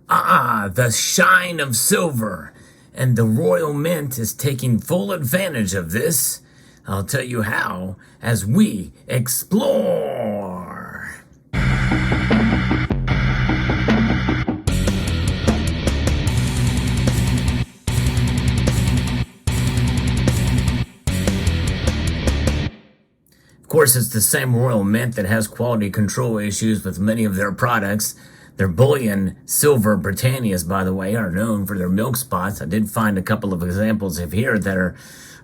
Ah, the shine of silver. And the Royal Mint is taking full advantage of this. I'll tell you how as we explore. Of course, it's the same Royal Mint that has quality control issues with many of their products. Their bullion silver Britannias, by the way, are known for their milk spots. I did find a couple of examples of here that are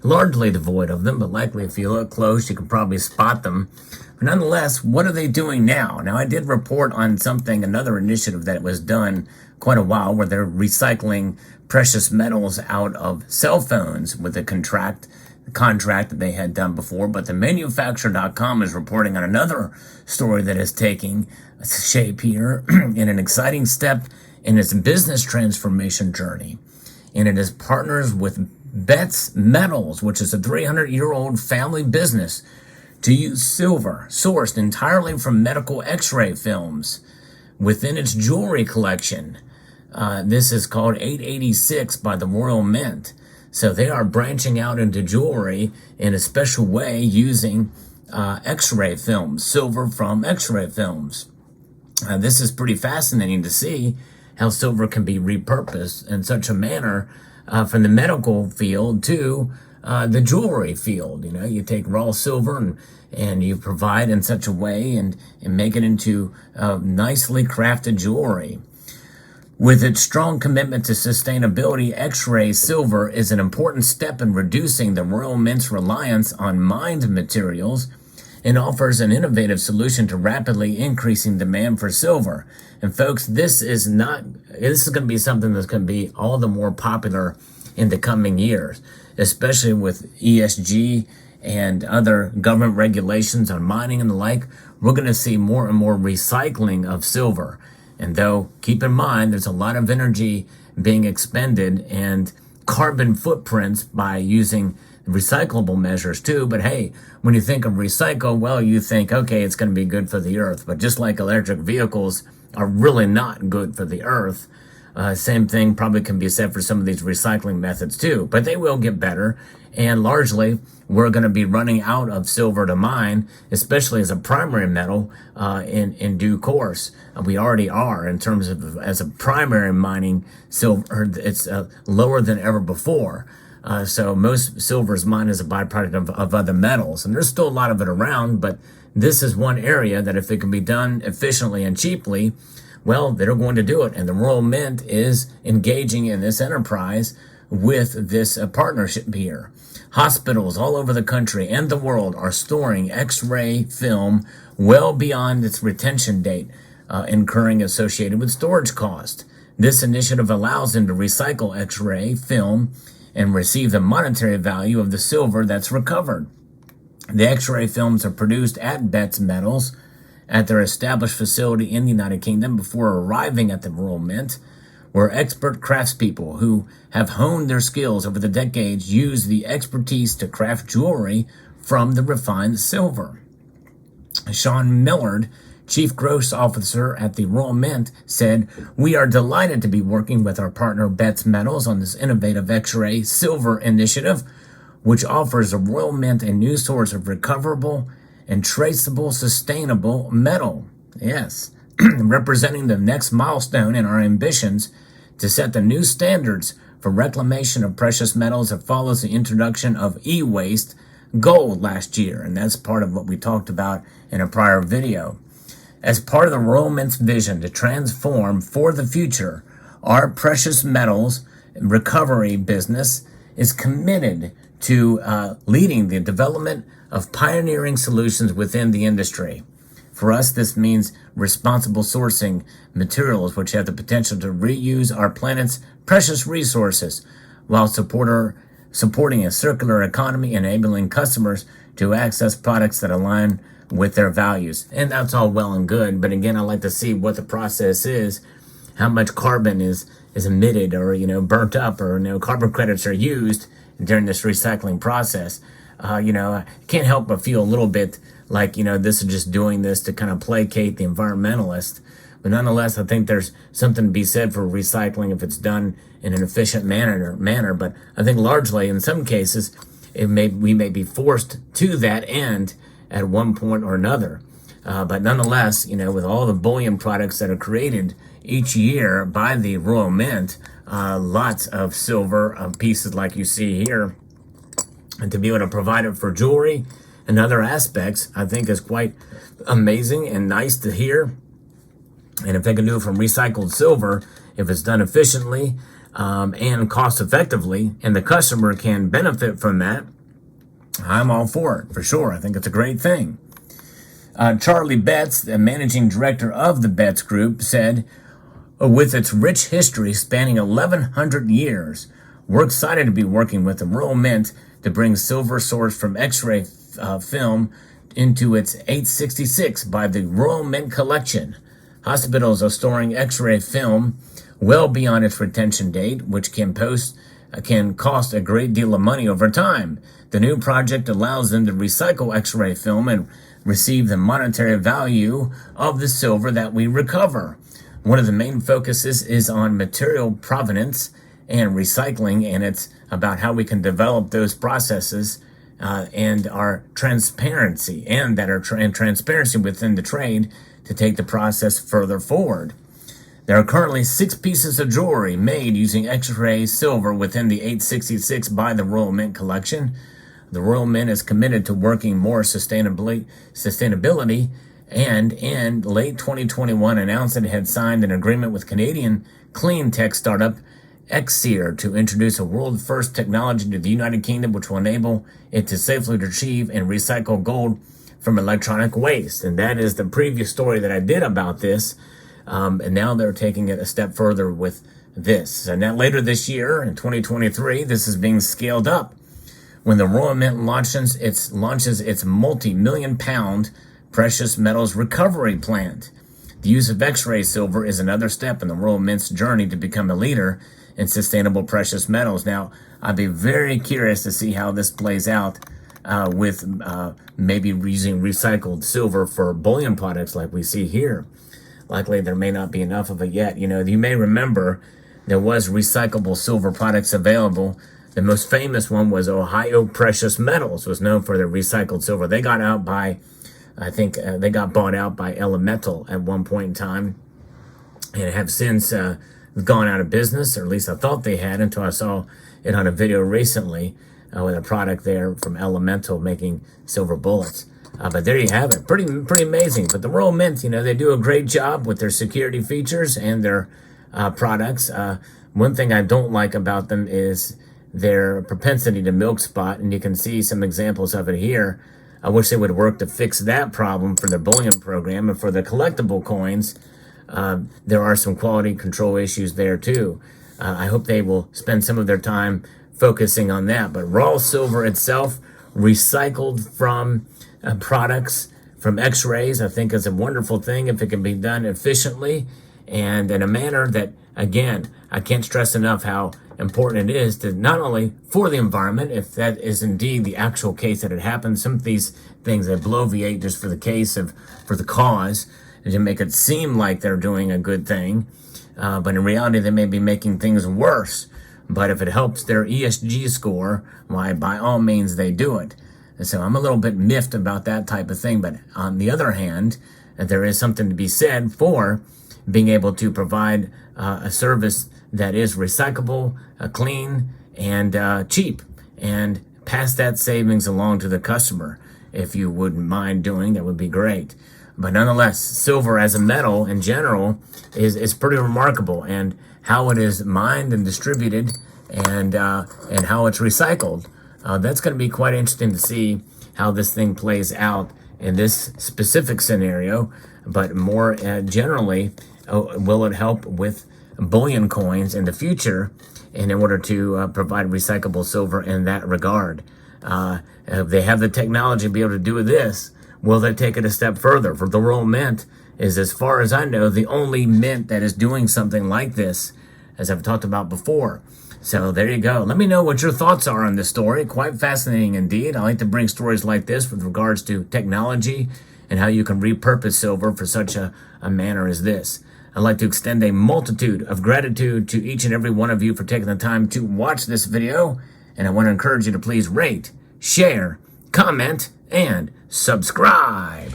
largely devoid of them, but likely if you look close, you can probably spot them. But nonetheless, what are they doing now? Now, I did report on another initiative that was done quite a while, where they're recycling precious metals out of cell phones with a contract that they had done before. But the manufacturer.com is reporting on another story that is taking shape here in an exciting step in its business transformation journey. And it is partners with Betts Metals, which is a 300-year-old family business, to use silver sourced entirely from medical x-ray films within its jewelry collection. This is called 886 by the Royal Mint. So they are branching out into jewelry in a special way using x-ray films, silver from x-ray films. This is pretty fascinating to see how silver can be repurposed in such a manner from the medical field to the jewelry field. You know, you take raw silver and you provide in such a way and make it into nicely crafted jewelry. With its strong commitment to sustainability, X-ray silver is an important step in reducing the Royal Mint's reliance on mined materials and offers an innovative solution to rapidly increasing demand for silver. And folks, this is going to be something that's going to be all the more popular in the coming years, especially with ESG and other government regulations on mining and the like. We're going to see more and more recycling of silver. And though, keep in mind, there's a lot of energy being expended and carbon footprints by using recyclable measures too. But hey, when you think of recycle, well, you think, okay, it's going to be good for the earth. But just like electric vehicles are really not good for the earth, same thing probably can be said for some of these recycling methods too. But they will get better. And largely, we're going to be running out of silver to mine, especially as a primary metal in due course. We already are in terms of as a primary mining silver. It's lower than ever before. So most silver is mined as a byproduct of other metals. And there's still a lot of it around, but this is one area that if it can be done efficiently and cheaply, well, they're going to do it. And the Royal Mint is engaging in this enterprise with this partnership here. Hospitals all over the country and the world are storing X-ray film well beyond its retention date, incurring associated with storage cost. This initiative allows them to recycle X-ray film and receive the monetary value of the silver that's recovered. The X-ray films are produced at Betts Metals at their established facility in the United Kingdom before arriving at the Royal Mint, where expert craftspeople who have honed their skills over the decades use the expertise to craft jewelry from the refined silver. Sean Millard, Chief Growth Officer at the Royal Mint, said, "We are delighted to be working with our partner Betts Metals on this innovative X-ray silver initiative, which offers the Royal Mint a new source of recoverable and traceable sustainable metal." Yes, representing the next milestone in our ambitions to set the new standards for reclamation of precious metals that follows the introduction of e-waste gold last year. And that's part of what we talked about in a prior video. As part of the Royal Mint's vision to transform for the future, our precious metals recovery business is committed to leading the development of pioneering solutions within the industry. For us, this means responsible sourcing materials which have the potential to reuse our planet's precious resources while supporting a circular economy, enabling customers to access products that align with their values. And that's all well and good, but again, I like to see what the process is, how much carbon is emitted or, burnt up, or, carbon credits are used during this recycling process. I can't help but feel a little bit like, this is just doing this to kind of placate the environmentalists But nonetheless, I think there's something to be said for recycling if it's done in an efficient manner. But I think largely, in some cases, we may be forced to that end at one point or another. But nonetheless, with all the bullion products that are created each year by the Royal Mint, lots of silver pieces like you see here, and to be able to provide it for jewelry and other aspects, I think is quite amazing and nice to hear. And if they can do it from recycled silver, if it's done efficiently and cost effectively, and the customer can benefit from that, I'm all for it, for sure. I think it's a great thing. Charlie Betts, the managing director of the Betts Group, said, with its rich history spanning 1,100 years, we're excited to be working with the Royal Mint to bring silver sourced from X-ray film into its 866 by the Royal Mint Collection. Hospitals are storing X-ray film well beyond its retention date, which can cost a great deal of money over time. The new project allows them to recycle X-ray film and receive the monetary value of the silver that we recover. One of the main focuses is on material provenance and recycling, and it's about how we can develop those processes and our transparency and transparency within the trade to take the process further forward. There are currently 6 pieces of jewelry made using X-ray silver within the 866 by the Royal Mint Collection. The Royal Mint is committed to working more sustainability, and in late 2021 announced that it had signed an agreement with Canadian clean tech startup Exeer to introduce a world-first technology to the United Kingdom, which will enable it to safely retrieve and recycle gold from electronic waste. And that is the previous story that I did about this. And now they're taking it a step further with this. And now later this year, in 2023, this is being scaled up when the Royal Mint launches its multi-million-pound precious metals recovery plant. The use of X-ray silver is another step in the Royal Mint's journey to become a leader in sustainable precious metals. Now, I'd be very curious to see how this plays out with maybe using recycled silver for bullion products like we see here. Likely there may not be enough of it yet. You may remember there was recyclable silver products available. The most famous one was Ohio Precious Metals, was known for their recycled silver. They got out by, they got bought out by Elemental at one point in time, and have since gone out of business, or at least I thought they had until I saw it on a video recently with a product there from Elemental making silver bullets. But there you have it. Pretty amazing. But the Royal Mint, they do a great job with their security features and their products. One thing I don't like about them is their propensity to milk spot, and you can see some examples of it here. I wish they would work to fix that problem for their bullion program, and for the collectible coins, there are some quality control issues there too. I hope they will spend some of their time focusing on that. But raw silver itself, recycled from products from X-rays, I think is a wonderful thing if it can be done efficiently and in a manner that, again, I can't stress enough how important it is to not only for the environment, if that is indeed the actual case that it happens. Some of these things they bloviate just for the cause, and to make it seem like they're doing a good thing, but in reality they may be making things worse. But if it helps their ESG score, why, by all means they do it. And so I'm a little bit miffed about that type of thing. But on the other hand, there is something to be said for being able to provide a service that is recyclable, clean, and cheap, and pass that savings along to the customer. If you wouldn't mind doing, that would be great. But nonetheless, silver as a metal in general is pretty remarkable, and how it is mined and distributed, and how it's recycled. That's going to be quite interesting to see how this thing plays out in this specific scenario. But more generally, will it help with bullion coins in the future, and in order to provide recyclable silver in that regard? If they have the technology to be able to do this, will they take it a step further? For the Royal Mint is, as far as I know, the only mint that is doing something like this, as I've talked about before. So there you go. Let me know what your thoughts are on this story. Quite fascinating indeed. I like to bring stories like this with regards to technology and how you can repurpose silver for such a manner as this. I'd like to extend a multitude of gratitude to each and every one of you for taking the time to watch this video, and I want to encourage you to please rate, share, comment, and subscribe.